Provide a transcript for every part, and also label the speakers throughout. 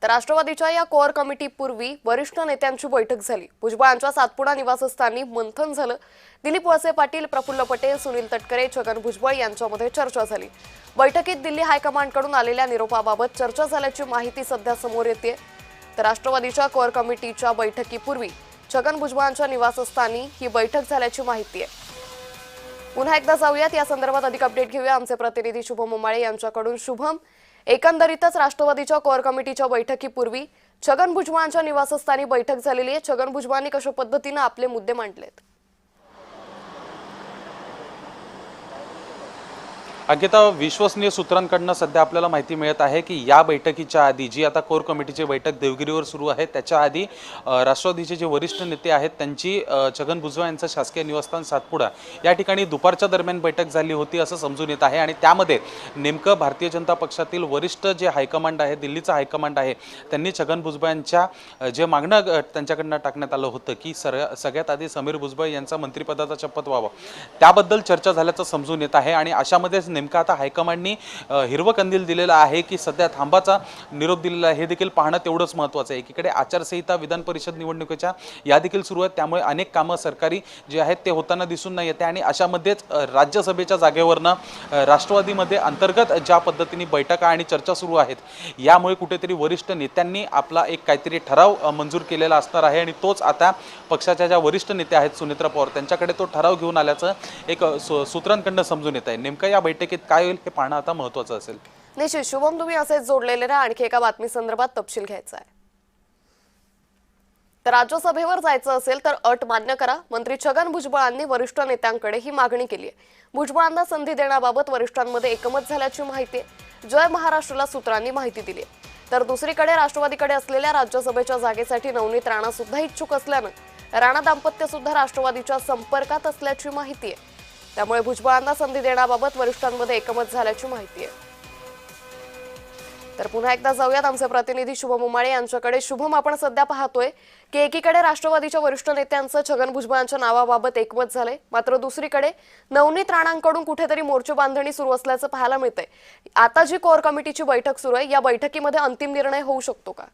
Speaker 1: तर राष्ट्रवादीच्या या कोअर कमिटीपूर्वी वरिष्ठ नेत्यांची बैठक झाली। भुजबळांच्या सातपुडा निवासस्थानी मंथन झालं। दिलीप वळसे पाटील, प्रफुल्ल पटेल, सुनील तटकरे, छगन भुजबळ यांच्यामध्ये चर्चा झाली। बैठकीत दिल्ली हायकमांडकडून आलेल्या निरोपाबाबत चर्चा झाल्याची माहिती सध्या समोर येते। तर राष्ट्रवादीच्या कोअर कमिटीच्या बैठकीपूर्वी छगन भुजबळांच्या निवासस्थानी ही बैठक झाल्याची माहिती आहे। पुन्हा एकदा जाऊयात या संदर्भात अधिक अपडेट घेऊया आमचे प्रतिनिधी शुभम उमाळे यांच्याकडून। शुभम, एकंदरीतच राष्ट्रवादीच्या कोअर कमिटीच्या बैठकीपूर्वी छगन भुजबळांच्या निवासस्थानी बैठक झालेली आहे। छगन भुजबळांनी कशा पद्धतीने आपले मुद्दे मांडलेत?
Speaker 2: अंकिता, विश्वसनीय सूत्रांकडून सध्या आपल्याला माहिती मिळत आहे की या बैठकीच्या आधी जी आता कोर कमिटीची बैठक देवगिरीवर सुरू आहे त्याच्या आधी राष्ट्रवादीचे जे वरिष्ठ नेते आहेत त्यांची छगन भुजबळ यांचं शासकीय निवासस्थान सातपुडा या ठिकाणी दुपारच्या दरम्यान बैठक झाली होती असं समजून येत आहे। आणि त्यामध्ये नेमकं भारतीय जनता पक्षातील वरिष्ठ जे हायकमांड आहे, दिल्लीचा हायकमांड आहे, त्यांनी छगन भुजबळ यांच्या जे मागणं त्यांच्याकडनं टाकण्यात आलं होतं की सगळ्यात आधी समीर भुजबळ यांचा मंत्रिपदाचा शपथ व्हावा, त्याबद्दल चर्चा झाल्याचं समजून येत आहे। आणि अशामध्येच नेमका आता हायकमांडनी हिरवं कंदील दिलेलं आहे की सध्या थांबाचा निरोप दिलेला आहे। हे देखील पाहणं तेवढंच महत्त्वाचं आहे। एकीकडे आचारसंहिता, विधान परिषद निवडणुकीच्या या देखील सुरू आहेत, त्यामुळे अनेक कामं सरकारी जे आहेत ते होताना दिसून नाही येते। आणि अशामध्येच राज्यसभेच्या जागेवरनं राष्ट्रवादीमध्ये अंतर्गत ज्या पद्धतीने बैठका आणि चर्चा सुरू आहेत, यामुळे कुठेतरी वरिष्ठ नेत्यांनी आपला एक काहीतरी ठराव मंजूर केलेला असणार आहे। आणि तोच आता पक्षाच्या ज्या वरिष्ठ नेत्या आहेत सुनेत्रा पवार, त्यांच्याकडे तो ठराव घेऊन आल्याचं एक सूत्रांकडून समजून येत आहे। नेमकं या बैठकीत काय होईल हे पाहणं आता महत्त्वाचं असेल।
Speaker 1: निश्चित शुभम, तुम्ही असेच जोडलेले राहा। आणखी एका बातमी संदर्भात तपशील घ्यायचा आहे। तर राज्यसभेवर जायचं असेल तर अट मान्य करा, मंत्री छगन भुजबळांनी वरिष्ठ नेत्यांकडे ही मागणी केली आहे। भुजबळांना संधी देण्याबाबत वरिष्ठांमध्ये एकमत झाल्याची माहिती आहे। जय महाराष्ट्रला सूत्रांनी माहिती दिली आहे। तर दुसरीकडे राष्ट्रवादीकडे असलेल्या राज्यसभेच्या जागेसाठी नवनीत राणा सुद्धा इच्छुक असल्यानं राणा दाम्पत्य सुद्धा राष्ट्रवादीच्या संपर्कात असल्याची माहिती आहे। त्यामुळे भुजबळांना संधी देण्याबाबत वरिष्ठांमध्ये एकमत झाल्याची माहिती आहे। तर पुन्हा एकदा जाऊयात आमचे प्रतिनिधी शुभम उमाळे यांच्याकडे। शुभम, आपण सध्या पाहतोय की एकीकडे राष्ट्रवादीच्या वरिष्ठ नेत्यांचं छगन भुजबळांच्या नावाबाबत एकमत झालंय, मात्र दुसरीकडे नवनीत राणांकडून कुठेतरी मोर्चे बांधणी सुरू असल्याचं पाहायला मिळतंय। आता जी कोअर कमिटीची बैठक सुरू आहे, या बैठकीमध्ये अंतिम निर्णय होऊ शकतो का?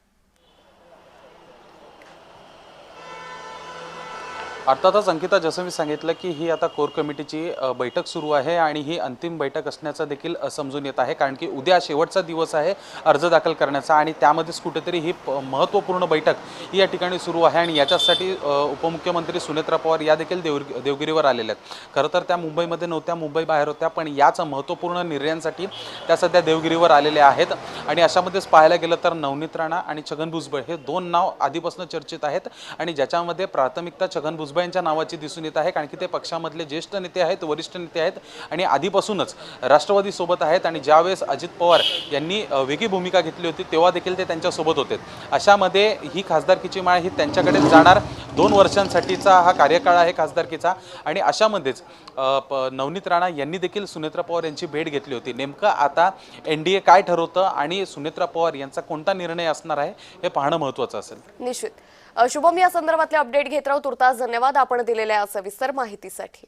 Speaker 2: अर्थातच अंकिता, जसं मी सांगितलं की ही आता कोर कमिटीची बैठक सुरू आहे आणि ही अंतिम बैठक असण्याचं देखील समजून येत आहे, कारण की उद्या शेवटचा दिवस आहे अर्ज दाखल करण्याचा। आणि त्यामध्येच कुठेतरी ही महत्त्वपूर्ण बैठक या ठिकाणी सुरू आहे। आणि याच्यासाठी उपमुख्यमंत्री सुनेत्रा पवार या देखील देवगिरीवर आलेल्या आहेत। खरं तर त्या मुंबईमध्ये नव्हत्या, मुंबई बाहेर होत्या, पण याच महत्त्वपूर्ण निर्णयांसाठी त्या सध्या देवगिरीवर आलेल्या आहेत। आणि अशामध्येच पाहायला गेलं तर नवनीत राणा आणि छगन भुजबळ हे दोन नाव आधीपासून चर्चेत आहेत आणि ज्याच्यामध्ये प्राथमिकता छगन भुजबळ यांच्या नावाची दिसून येत आहे, कारण की ते पक्षामधले ज्येष्ठ नेते आहेत, वरिष्ठ नेते आहेत आणि आधीपासूनच राष्ट्रवादी सोबत आहेत। आणि ज्यावेळेस अजित पवार यांनी वेगळी भूमिका घेतली होती तेव्हा देखील ते त्यांच्यासोबत होते। अशामध्ये ही खासदारकीची माळ ही त्यांच्याकडेच जाणार। 2 वर्षांसाठीचा हा कार्यकाळ आहे खासदारकीचा। आणि अशामध्येच नवनीत राणा यांनी देखील सुनेत्रा पवार यांची भेट घेतली होती। नेमकं आता NDA काय ठरवतं आणि सुनेत्रा पवार यांचा कोणता निर्णय असणार आहे हे पाहणं महत्त्वाचं असेल।
Speaker 1: निश्चित शुभम, या संदर्भातले अपडेट घेत राहू। तुर्तास धन्यवाद आपण दिलेल्या सविस्तर माहितीसाठी।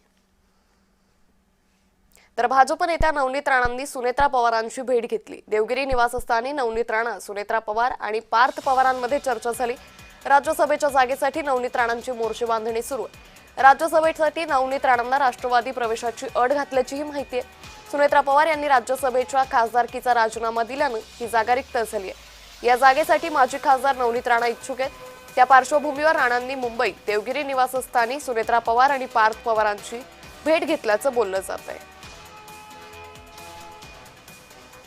Speaker 1: तर भाजप नेत्या नवनीत राणांनी सुनेत्रा पवारांची भेट घेतली। देवगिरी निवासस्थानी नवनीत राणा, सुनेत्रा पवार आणि पार्थ पवारांमध्ये चर्चा झाली। राज्यसभेच्या जागेसाठी नवनीत राणांची मोर्चे बांधणी सुरू आहे। राज्यसभेसाठी नवनीत राणांना राष्ट्रवादी प्रवेशाची अट घातल्याचीही माहिती आहे। सुनेत्रा पवार यांनी राज्यसभेच्या खासदारकीचा राजीनामा दिल्यानं ही जागा रिक्त झाली आहे। या जागेसाठी माजी खासदार नवनीत राणा इच्छुक आहेत। त्या पार्श्वभूमीवर राणांनी मुंबईत देवगिरी निवासस्थानी सुनेत्रा पवार आणि पार्थ पवारांची भेट घेतल्याचं बोललं जात आहे।